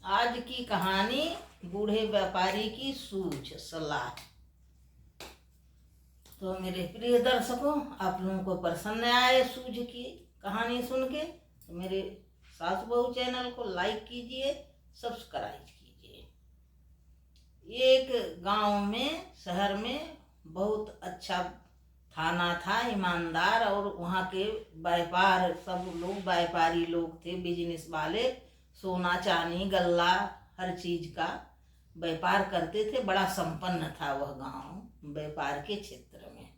आज की कहानी बूढ़े व्यापारी की सूझ सलाह। तो मेरे प्रिय दर्शकों, आप लोगों को प्रसन्न आए सूझ की कहानी सुन के तो मेरे सास बहू चैनल को लाइक कीजिए, सब्सक्राइब कीजिए। एक गांव में, शहर में बहुत अच्छा थाना था, ईमानदार, और वहाँ के व्यापार, सब लोग व्यापारी लोग थे, बिजनेस वाले, सोना चांदी गल्ला हर चीज का व्यापार करते थे। बड़ा संपन्न था वह गांव व्यापार के क्षेत्र में,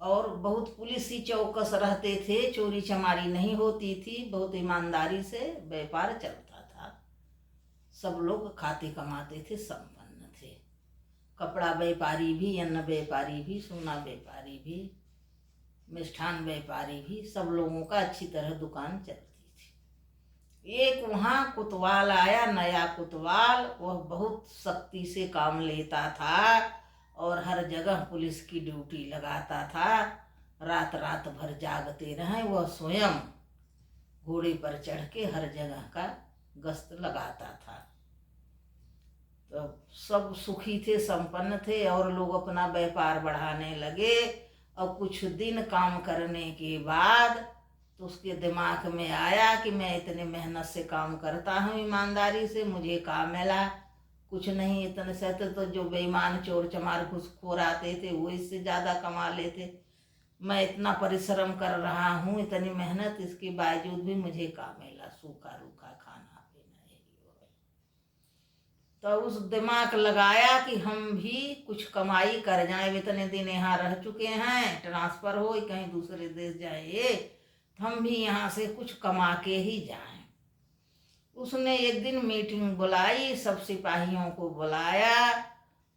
और बहुत पुलिसी चौकस रहते थे, चोरी चमारी नहीं होती थी, बहुत ईमानदारी से व्यापार चलता था। सब लोग खाते कमाते थे, संपन्न थे। कपड़ा व्यापारी भी, अन्न व्यापारी भी, सोना व्यापारी भी, मिष्ठान व्यापारी भी, सब लोगों का अच्छी तरह दुकान चलती थी। एक वहाँ कोतवाल आया, नया कोतवाल। वह बहुत सख्ती से काम लेता था और हर जगह पुलिस की ड्यूटी लगाता था। रात रात भर जागते रहे। वह स्वयं घोड़े पर चढ़ के हर जगह का गश्त लगाता था। तो सब सुखी थे, संपन्न थे, और लोग अपना व्यापार बढ़ाने लगे। और कुछ दिन काम करने के बाद तो उसके दिमाग में आया कि मैं इतने मेहनत से काम करता हूँ, ईमानदारी से, मुझे काम मिला कुछ नहीं। इतने से तो जो बेईमान चोर चमार घूसखोर आते थे वो इससे ज़्यादा कमा लेते। मैं इतना परिश्रम कर रहा हूँ, इतनी मेहनत, इसके बावजूद भी मुझे काम मिला, सूखा रूखा खाना पीना यही हो। तो उस दिमाग लगाया कि हम भी कुछ कमाई कर जाएं। इतने दिन यहाँ रह चुके हैं, ट्रांसफर हो कहीं दूसरे देश जाए, हम भी यहाँ से कुछ कमा के ही जाएं। उसने एक दिन मीटिंग बुलाई, सब सिपाहियों को बुलाया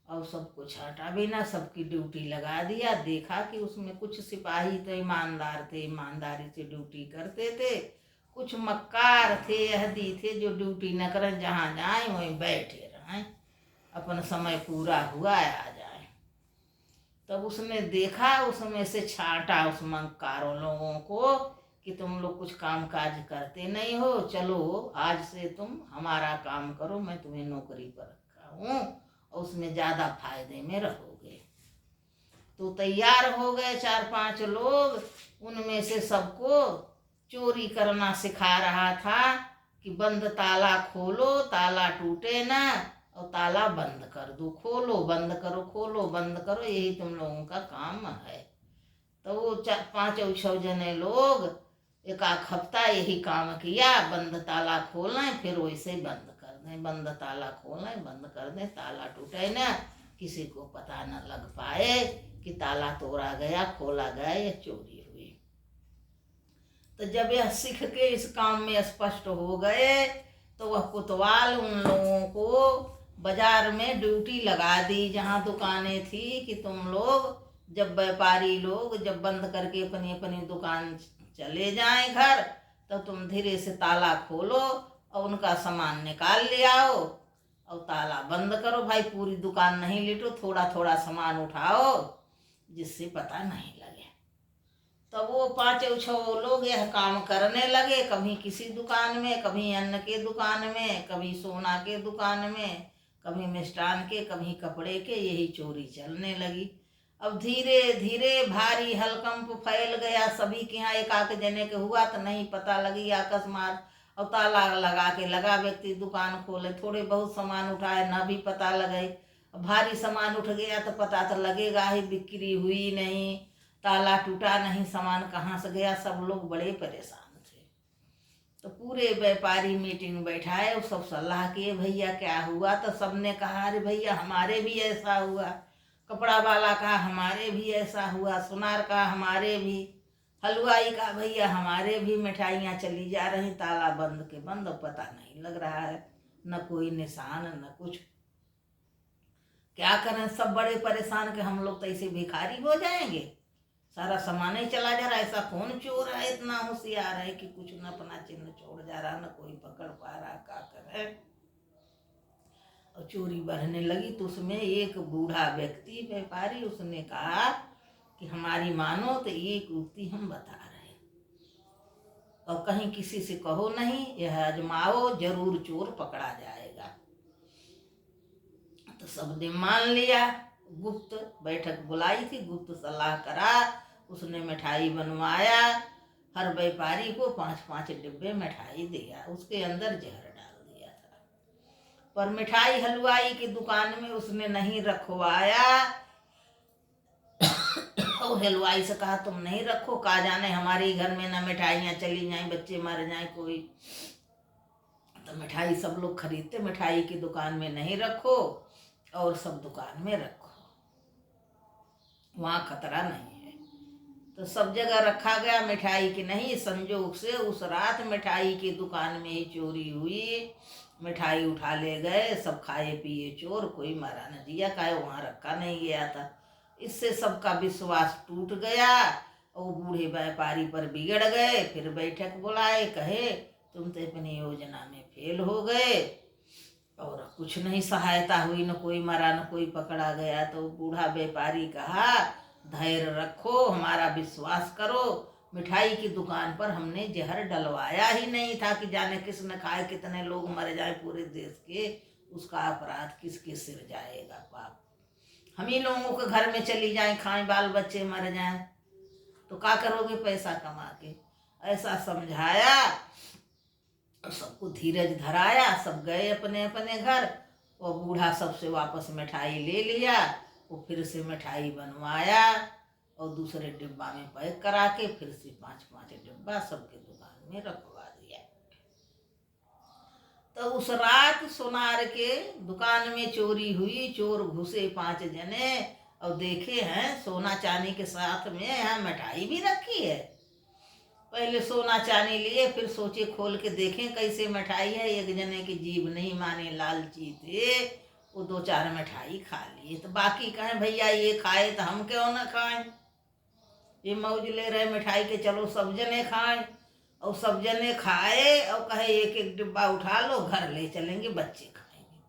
और सब कुछ हटा बिना सबकी ड्यूटी लगा दिया। देखा कि उसमें कुछ सिपाही तो ईमानदार थे, ईमानदारी से ड्यूटी करते थे, कुछ मक्कार थे, अहदी थे, जो ड्यूटी न करें, जहाँ जाए वहीं बैठे रहें, अपन समय पूरा हुआ आ जाए। तब उसने देखा, उसमें से छांटा उस मक्कारों लोगों को कि तुम लोग कुछ काम काज करते नहीं हो, चलो आज से तुम हमारा काम करो, मैं तुम्हें नौकरी पर रखा हूँ और उसमें ज़्यादा फायदे में रहोगे। तो तैयार हो गए 4-5 लोग। उनमें से सबको चोरी करना सिखा रहा था कि बंद ताला खोलो, ताला टूटे ना, और ताला बंद कर दो, खोलो बंद करो, खोलो बंद करो, यही तुम लोगों का काम है। तो वो 4-5 जने लोग एक आध हफ्ता यही काम किया, बंद ताला खोलना है, फिर वैसे बंद कर दें, बंद ताला खोलना है, बंद कर दें, ताला टूटे ना, किसी को पता न लग पाए कि ताला तोड़ा गया, खोला गया या चोरी हुई। तो जब यह सीख के इस काम में स्पष्ट हो गए तो वह कोतवाल उन लोगों को बाजार में ड्यूटी लगा दी, जहाँ दुकानें थी, कि तुम लोग जब व्यापारी लोग जब बंद करके अपनी अपनी दुकान चले जाएं घर, तो तुम धीरे से ताला खोलो और उनका सामान निकाल ले आओ और ताला बंद करो। भाई पूरी दुकान नहीं लेटो, थोड़ा थोड़ा सामान उठाओ जिससे पता नहीं लगे। तब वो 5-6 लोग यह काम करने लगे, कभी किसी दुकान में, कभी अन्न के दुकान में, कभी सोना के दुकान में, कभी मिष्ठान के, कभी कपड़े के, यही चोरी चलने लगी। अब धीरे धीरे भारी हलकंप फैल गया सभी के यहाँ। एक आध जने के हुआ तो नहीं पता लगी अकस्मात, और ताला लगा के लगा व्यक्ति दुकान खोले, थोड़े बहुत सामान उठाए ना भी पता लगे। भारी सामान उठ गया तो पता तो लगेगा ही, बिक्री हुई नहीं, ताला टूटा नहीं, सामान कहाँ से गया, सब लोग बड़े परेशान थे। तो पूरे व्यापारी मीटिंग बैठाए और सब सलाह किए, भैया क्या हुआ। तो सबने कहा अरे भैया हमारे भी ऐसा हुआ, कपड़ा वाला कहा हमारे भी ऐसा हुआ, सुनार कहा हमारे भी, हलवाई का भैया हमारे भी, मिठाइयाँ चली जा रही, ताला बंद के बंद, पता नहीं लग रहा है, न कोई निशान न कुछ। क्या करें, सब बड़े परेशान कि हम लोग तो ऐसे भिखारी हो जाएंगे, सारा सामान ही चला जा रहा है, ऐसा कौन चोर है इतना होशियार है कि कुछ न अपना चिन्ह छोड़ जा रहा, न कोई पकड़ पा रहा, क्या करे। और चोरी बढ़ने लगी तो उसमें एक बूढ़ा व्यक्ति व्यापारी, उसने कहा कि हमारी मानो तो एक युक्ति हम बता रहे हैं। और कहीं किसी से कहो नहीं, यह आजमाओ, जरूर चोर पकड़ा जाएगा। तो सबने मान लिया। गुप्त बैठक बुलाई थी, गुप्त सलाह करा, उसने मिठाई बनवाया, हर व्यापारी को 5-5 डिब्बे मिठाई दिया, उसके अंदर जहर डाल दिया था। पर मिठाई हलवाई की दुकान में उसने नहीं रखवाया। और हलवाई से कहा तुम नहीं रखो, कहा जाने हमारे घर में ना मिठाइयाँ चली जाएं, बच्चे मर जाएं कोई। तो मिठाई सब लोग खरीदते, मिठाई की दुकान में नहीं रखो और सब दुकान में रखो, वहाँ खतरा नहीं है। तो सब जगह रखा गया, मिठाई की नहीं। संजोग से उस रात मिठाई की दुकान में ही चोरी हुई। मिठाई उठा ले गए, सब खाए पिए चोर, कोई मारा न जिया, काहे वहाँ रखा नहीं गया था। इससे सबका विश्वास टूट गया और बूढ़े व्यापारी पर बिगड़ गए। फिर बैठक बुलाए, कहे तुम तो अपनी योजना में फेल हो गए और कुछ नहीं सहायता हुई, न कोई मरा न कोई पकड़ा गया। तो बूढ़ा व्यापारी कहा धैर्य रखो, हमारा विश्वास करो, मिठाई की दुकान पर हमने जहर डलवाया ही नहीं था कि जाने किसने खाए, कितने लोग मर जाए पूरे देश के, उसका अपराध किसके सिर जाएगा, पाप हम ही लोगों के घर में चली जाए, खाएं, बाल बच्चे मर जाएं, तो क्या करोगे पैसा कमा के। ऐसा समझाया और सबको धीरज धराया। सब गए अपने अपने घर और बूढ़ा सबसे वापस मिठाई ले लिया। वो फिर से मिठाई बनवाया और दूसरे डिब्बा में पैक करा के फिर से 5-5 डिब्बा सबके दुकान में रखवा दिया। तो उस रात सोनार के दुकान में चोरी हुई। चोर घुसे 5 जने और देखे हैं सोना चांदी के साथ में यहाँ मिठाई भी रखी है। पहले सोना चांदी लिए, फिर सोचे खोल के देखें कैसे मिठाई है। एक जने की जीभ नहीं माने, लालची थे, वो 2-4 मिठाई खा लिए। तो बाकी कहें भैया ये खाए तो हम क्यों ना खाएं, ये मौज ले रहे मिठाई के, चलो सब जने खाएं। और सब जने खाए और कहे 1-1 डिब्बा उठा लो, घर ले चलेंगे, बच्चे खाएंगे।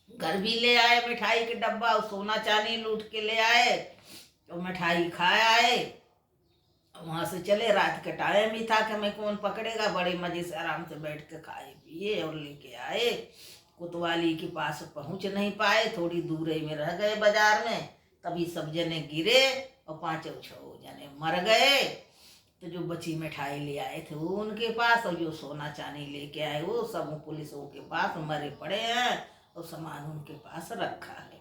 घर भी ले आए मिठाई के डब्बा और सोना चांदी लूट के ले आए और मिठाई खाए आए। वहां से चले, रात के टाइम ही था कि मैं कौन पकड़ेगा, बड़े मजे से आराम से बैठ के खाए पिए और लेके आए। कोतवाली के पास पहुंच नहीं पाए, थोड़ी दूर में रह गए बाजार में। तभी सब जने गिरे और 5-6 जने मर गए। तो जो बची मिठाई ले आए थे वो उनके पास, और जो सोना चांदी लेके आए वो सब पुलिसों के पास मरे पड़े हैं और सामान उनके पास रखा है।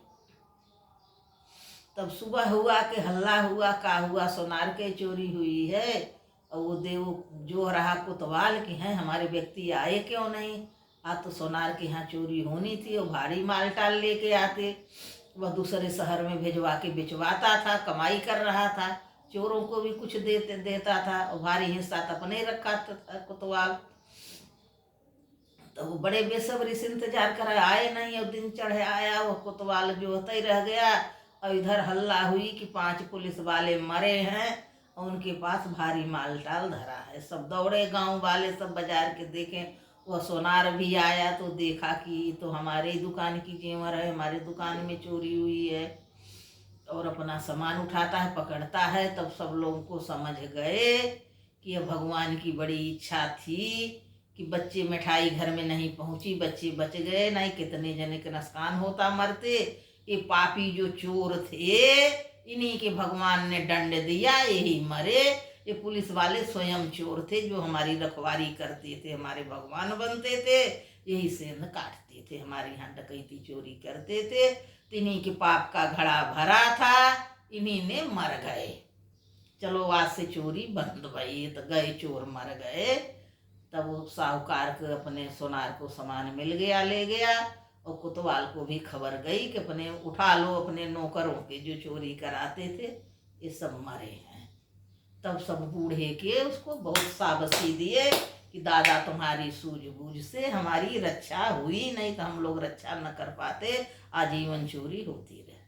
तब सुबह हुआ कि हल्ला हुआ, का हुआ, सोनार के चोरी हुई है। और वो देव जो रहा कोतवाल कि हैं हमारे व्यक्ति आए क्यों नहीं। आज तो सोनार के यहाँ चोरी होनी थी और भारी माल टाल लेके आते। वह दूसरे शहर में भिजवा के बिचवाता था, कमाई कर रहा था, चोरों को भी कुछ देता था और भारी हिस्सा अपने रखा था कोतवाल। तो वो बड़े बेसब्री से इंतजार कर आए नहीं और दिन चढ़े आया, वो कोतवाल जो होता ही रह गया। और इधर हल्ला हुई कि 5 पुलिस वाले मरे हैं और उनके पास भारी माल टाल धरा है। सब दौड़े, गांव वाले सब बाजार के देखें। वह सोनार भी आया तो देखा कि तो हमारे दुकान की जेवर है, हमारे दुकान में चोरी हुई है, और अपना सामान उठाता है, पकड़ता है। तब सब लोगों को समझ गए कि यह भगवान की बड़ी इच्छा थी कि बच्चे मिठाई घर में नहीं पहुंची, बच्चे बच गए, नहीं कितने जने के नुकसान होता, मरते। ये पापी जो चोर थे इन्हीं के भगवान ने दंड दिया, यही मरे। ये पुलिस वाले स्वयं चोर थे जो हमारी रखवारी करते थे, हमारे भगवान बनते थे, यही सेंध काटते थे, हमारे यहाँ डकैती चोरी करते थे। इन्हीं के पाप का घड़ा भरा था, इन्हीं ने मर गए। चलो आज से चोरी बंद भई। तो गए चोर, मर गए। तब वो साहूकार के अपने सोनार को सामान मिल गया, ले गया। और कोतवाल को भी खबर गई कि अपने उठा लो, अपने नौकरों के जो चोरी कराते थे ये सब मरे हैं। तब सब बूढ़े के उसको बहुत शाबाशी दिए कि दादा तुम्हारी सूझबूझ से हमारी रक्षा हुई, नहीं तो हम लोग रक्षा न कर पाते, आजीवन चोरी होती रहे।